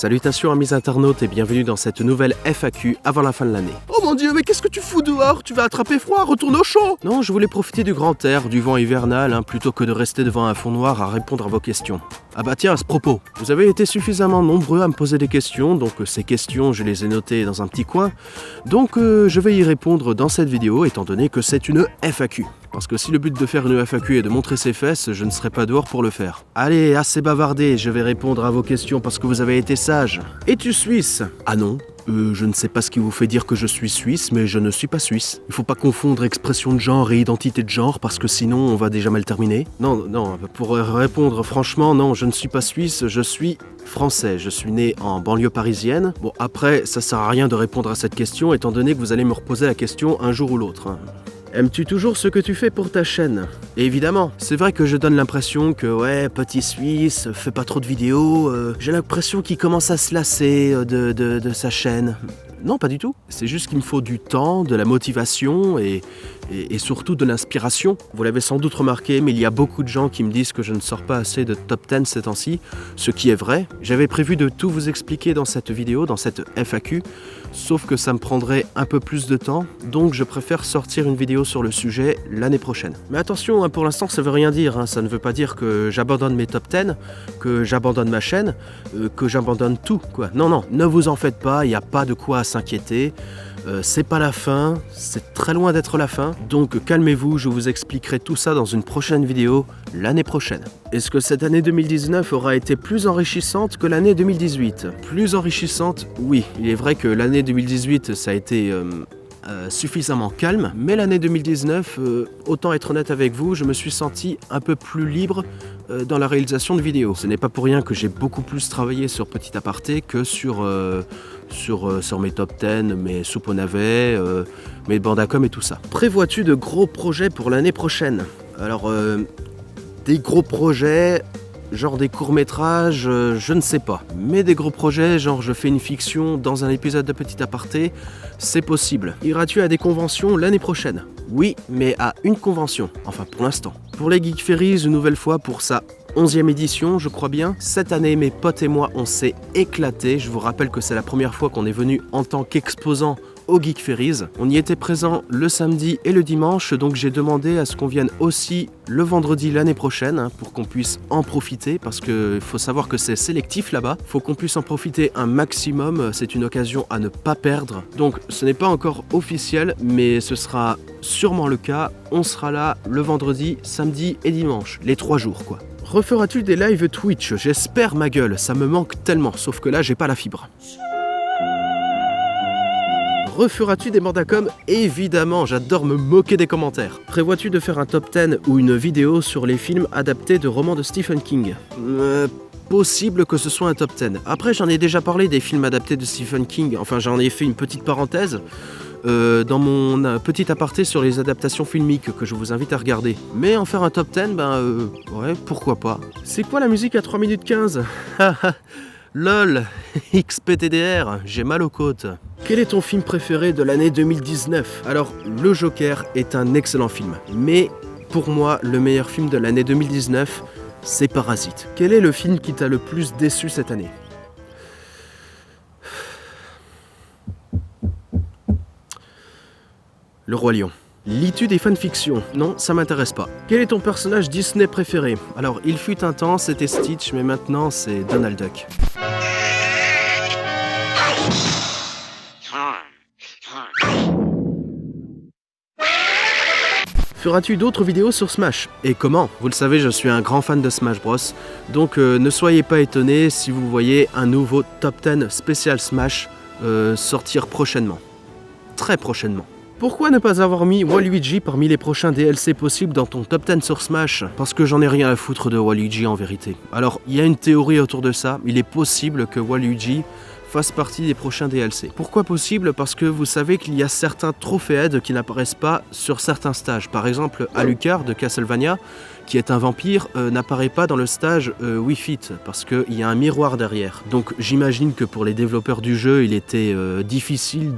Salutations amis internautes et bienvenue dans cette nouvelle FAQ avant la fin de l'année. Oh mon dieu, mais qu'est-ce que tu fous dehors? Tu vas attraper froid, retourne au chaud! Non, je voulais profiter du grand air, du vent hivernal, plutôt que de rester devant un fond noir à répondre à vos questions. Ah bah tiens, à ce propos, vous avez été suffisamment nombreux à me poser des questions, donc ces questions je les ai notées dans un petit coin, donc je vais y répondre dans cette vidéo étant donné que c'est une FAQ. Parce que si le but de faire une FAQ est de montrer ses fesses, je ne serai pas dehors pour le faire. Allez, assez bavardé, je vais répondre à vos questions parce que vous avez été sages. Es-tu suisse? Ah non. Je ne sais pas ce qui vous fait dire que je suis suisse, mais je ne suis pas suisse. Il faut pas confondre expression de genre et identité de genre, parce que sinon on va déjà mal terminer. Non, pour répondre franchement, non, je ne suis pas suisse, je suis français. Je suis né en banlieue parisienne. Bon, après, ça sert à rien de répondre à cette question, étant donné que vous allez me reposer la question un jour ou l'autre. Aimes-tu toujours ce que tu fais pour ta chaîne? Et évidemment, c'est vrai que je donne l'impression que ouais, petit Suisse, fait pas trop de vidéos, j'ai l'impression qu'il commence à se lasser de sa chaîne. Non, pas du tout. C'est juste qu'il me faut du temps, de la motivation et surtout de l'inspiration. Vous l'avez sans doute remarqué, mais il y a beaucoup de gens qui me disent que je ne sors pas assez de top 10 ces temps-ci, ce qui est vrai. J'avais prévu de tout vous expliquer dans cette vidéo, dans cette FAQ, sauf que ça me prendrait un peu plus de temps, donc je préfère sortir une vidéo sur le sujet l'année prochaine. Mais attention, pour l'instant ça veut rien dire, ça ne veut pas dire que j'abandonne mes top 10, que j'abandonne ma chaîne, que j'abandonne tout, quoi. Non, ne vous en faites pas, il n'y a pas de quoi s'inquiéter. C'est pas la fin, c'est très loin d'être la fin, donc calmez-vous, je vous expliquerai tout ça dans une prochaine vidéo l'année prochaine. Est-ce que cette année 2019 aura été plus enrichissante que l'année 2018? Plus enrichissante, oui. Il est vrai que l'année 2018 ça a été suffisamment calme, mais l'année 2019, autant être honnête avec vous, je me suis senti un peu plus libre dans la réalisation de vidéos. Ce n'est pas pour rien que j'ai beaucoup plus travaillé sur Petit Aparté que sur mes top 10, mes soupes au navet, mes bandes à com et tout ça. Prévois-tu de gros projets pour l'année prochaine? Alors, des gros projets, genre des courts-métrages, je ne sais pas. Mais des gros projets, genre je fais une fiction dans un épisode de Petit Aparté, c'est possible. Iras-tu à des conventions l'année prochaine? Oui, mais à une convention, enfin pour l'instant. Pour les Geek Ferries, une nouvelle fois pour sa 11e édition, je crois bien. Cette année, mes potes et moi, on s'est éclatés. Je vous rappelle que c'est la première fois qu'on est venu en tant qu'exposant au Geek Ferries. On y était présent le samedi et le dimanche, donc j'ai demandé à ce qu'on vienne aussi le vendredi l'année prochaine, pour qu'on puisse en profiter, parce qu'il faut savoir que c'est sélectif là-bas. Il faut qu'on puisse en profiter un maximum, c'est une occasion à ne pas perdre. Donc ce n'est pas encore officiel, mais ce sera sûrement le cas. On sera là le vendredi, samedi et dimanche, les 3 jours quoi. Referas-tu des lives Twitch? J'espère ma gueule, ça me manque tellement, sauf que là j'ai pas la fibre. Referas-tu des bandes à com? Évidemment, j'adore me moquer des commentaires. Prévois-tu de faire un top 10 ou une vidéo sur les films adaptés de romans de Stephen King? Possible que ce soit un top 10. Après, j'en ai déjà parlé des films adaptés de Stephen King, enfin j'en ai fait une petite parenthèse dans mon petit aparté sur les adaptations filmiques que je vous invite à regarder. Mais en faire un top 10, ouais, pourquoi pas. C'est quoi la musique à 3 minutes 15? LOL, XPTDR, j'ai mal aux côtes. Quel est ton film préféré de l'année 2019? Alors, Le Joker est un excellent film, mais pour moi, le meilleur film de l'année 2019, c'est Parasite. Quel est le film qui t'a le plus déçu cette année? Le Roi Lion. Lis-tu des fanfictions? Non, ça m'intéresse pas. Quel est ton personnage Disney préféré? Alors, il fut un temps, c'était Stitch, mais maintenant, c'est Donald Duck. Feras-tu d'autres vidéos sur Smash? Et comment? Vous le savez, je suis un grand fan de Smash Bros. Donc ne soyez pas étonnés si vous voyez un nouveau Top 10 spécial Smash sortir prochainement. Très prochainement. Pourquoi ne pas avoir mis Waluigi parmi les prochains DLC possibles dans ton top 10 sur Smash? Parce que j'en ai rien à foutre de Waluigi en vérité. Alors, il y a une théorie autour de ça, il est possible que Waluigi fasse partie des prochains DLC. Pourquoi possible? Parce que vous savez qu'il y a certains trophées aides qui n'apparaissent pas sur certains stages. Par exemple, Alucard de Castlevania, qui est un vampire, n'apparaît pas dans le stage Wii Fit, parce qu'il y a un miroir derrière. Donc j'imagine que pour les développeurs du jeu, il était difficile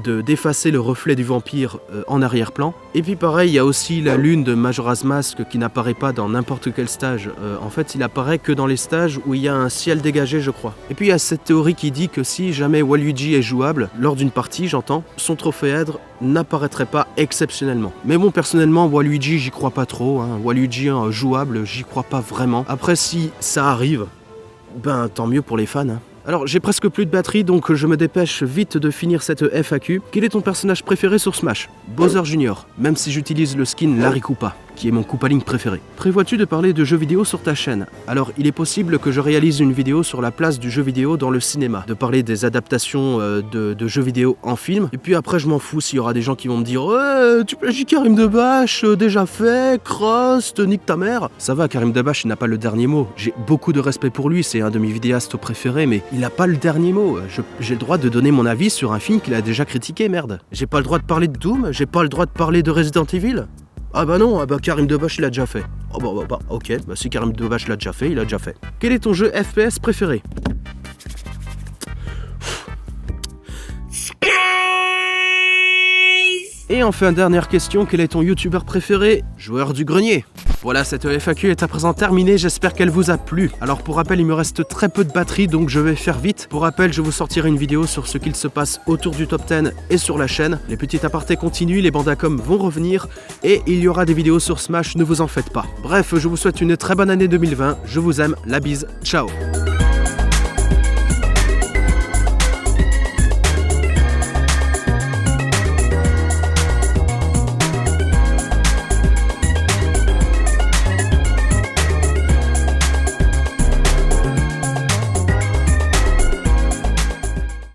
d'effacer le reflet du vampire en arrière-plan. Et puis pareil, il y a aussi la lune de Majora's Mask qui n'apparaît pas dans n'importe quel stage. En fait, il apparaît que dans les stages où il y a un ciel dégagé, je crois. Et puis il y a cette théorie qui dit que si jamais Waluigi est jouable, lors d'une partie, j'entends, son trophéèdre n'apparaîtrait pas exceptionnellement. Mais bon, personnellement, Waluigi, j'y crois pas trop. Waluigi jouable, j'y crois pas vraiment. Après, si ça arrive, ben tant mieux pour les fans. Alors, j'ai presque plus de batterie, donc je me dépêche vite de finir cette FAQ. Quel est ton personnage préféré sur Smash? Bowser Jr., même si j'utilise le skin Larry Koopa, qui est mon Koopa Link préféré. Prévois-tu de parler de jeux vidéo sur ta chaîne? Alors, il est possible que je réalise une vidéo sur la place du jeu vidéo dans le cinéma, de parler des adaptations de jeux vidéo en film, et puis après, je m'en fous s'il y aura des gens qui vont me dire « Ouais, tu plagies Karim Debache, déjà fait, Crust, nique ta mère !» Ça va, Karim Debache, il n'a pas le dernier mot. J'ai beaucoup de respect pour lui, c'est un de mes vidéastes préférés, mais il n'a pas le dernier mot. J'ai le droit de donner mon avis sur un film qu'il a déjà critiqué, merde. J'ai pas le droit de parler de Doom? J'ai pas le droit de parler de Resident Evil? Ah bah non, Karim Debache il l'a déjà fait. Oh bah ok, si Karim Debache l'a déjà fait, il l'a déjà fait. Quel est ton jeu FPS préféré? Et enfin, dernière question, quel est ton youtubeur préféré? Joueur du grenier. Voilà, cette FAQ est à présent terminée, j'espère qu'elle vous a plu. Alors pour rappel, il me reste très peu de batterie, donc je vais faire vite. Pour rappel, je vous sortirai une vidéo sur ce qu'il se passe autour du top 10 et sur la chaîne. Les petits apartés continuent, les bandacom vont revenir, et il y aura des vidéos sur Smash, ne vous en faites pas. Bref, je vous souhaite une très bonne année 2020, je vous aime, la bise, ciao.